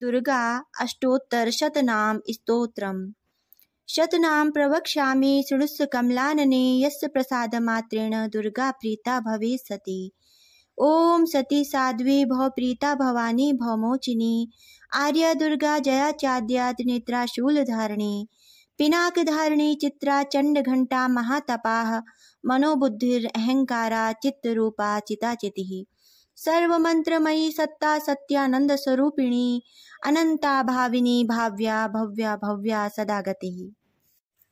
दुर्गा अष्टोत्तरशतनाम स्तोत्रम्। शतनाम प्रवक्ष्यामि शृणुष्व कमलानने यस्य प्रसादमात्रेण दुर्गा प्रीता भवेत्सति। ओम सती साध्वी भव प्रीता भवानी भवमोचिनी आर्या दुर्गा जया चाद्या त्रिनेत्राशूलधारिणी पिनाकधारिणी चित्रा चंड घंटा महातपाः मनोबुद्धिरहंकारा चित्तरूपा चिताचितिः सर्वमंत्रमयी सत्ता सत्यानंद स्वरूपिणी अनंता भाविनी भाव्या भव्या भव्या सदा गतिः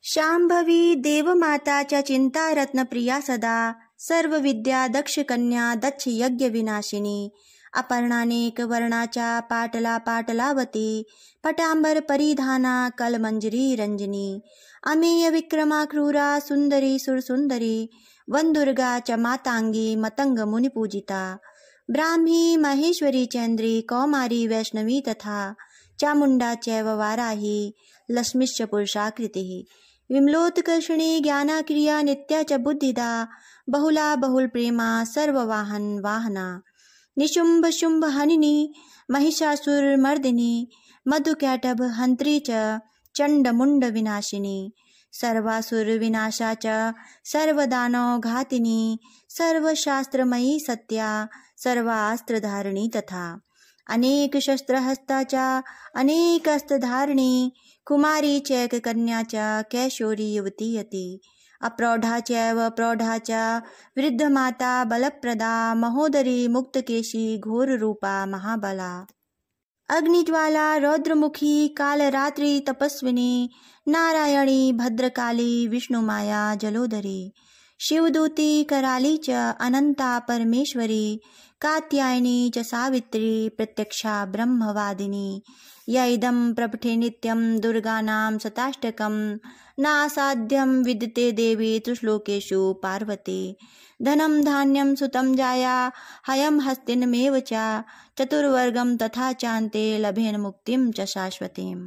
शांभवी देवमाता च चिंता रत्न प्रिया सदा सर्व विद्या दक्ष कन्या दक्ष यज्ञ विनाशिनी अपर्णानेक वर्णाचा पाटला पाटलावती पटांबर परिधाना कलमंजरी रंजनी अमेय विक्रमा क्रूरा सुंदरी सुरसुंदरी वनदुर्गा च मातांगी मतंग मुनि पूजिता ब्राह्मी महेश्वरी चैन्द्री कौमारी वैष्णवी तथा चामुंडा चैव वाराही लक्ष्मीश्च पुरुषाकृतिः विमलोत्कर्षिणी ज्ञानाक्रिया नित्या च बुद्धिदा बहुला बहुल प्रेमा सर्ववाहन वाहना निशुंभ शुंभ हनिनी महिषासुर मर्दिनी मधुकैटभ हंत्री च चंड मुंड विनाशिनी सर्वासुर विनाशा च सर्वदानव घातिनी सर्वशास्त्रमयी सत्या सर्वास्त्रधारिणी तथा अनेक शस्त्रहस्ता च अनेक अस्त्रधारिणी कुमारी चैक कन्या च कैशोरी युवती यति अप्रौढ़ा चैव प्रौढ़ा च वृद्धमाता बलप्रदा महोदरी मुक्तकेशी घोर रूपा महाबला अग्निज्वाला रौद्रमुखी कालरात्रि तपस्विनी नारायणी भद्रकाली विष्णुमाया जलोदरी शिवदूती कराली च अनंता परमेश्वरी कात्यायनी च सावित्री प्रत्यक्षा ब्रह्मवादिनी य इदं प्रपठे नित्यं दुर्गानां शताष्टकं नासाध्यं विद्यते देवी त्रिश्लोकेषु पार्वती धनं धान्यं सुतं जाया हयं हस्तिनमेव च चतुर्वर्गं तथा चान्ते लभेन मुक्तिं च शाश्वतीम्।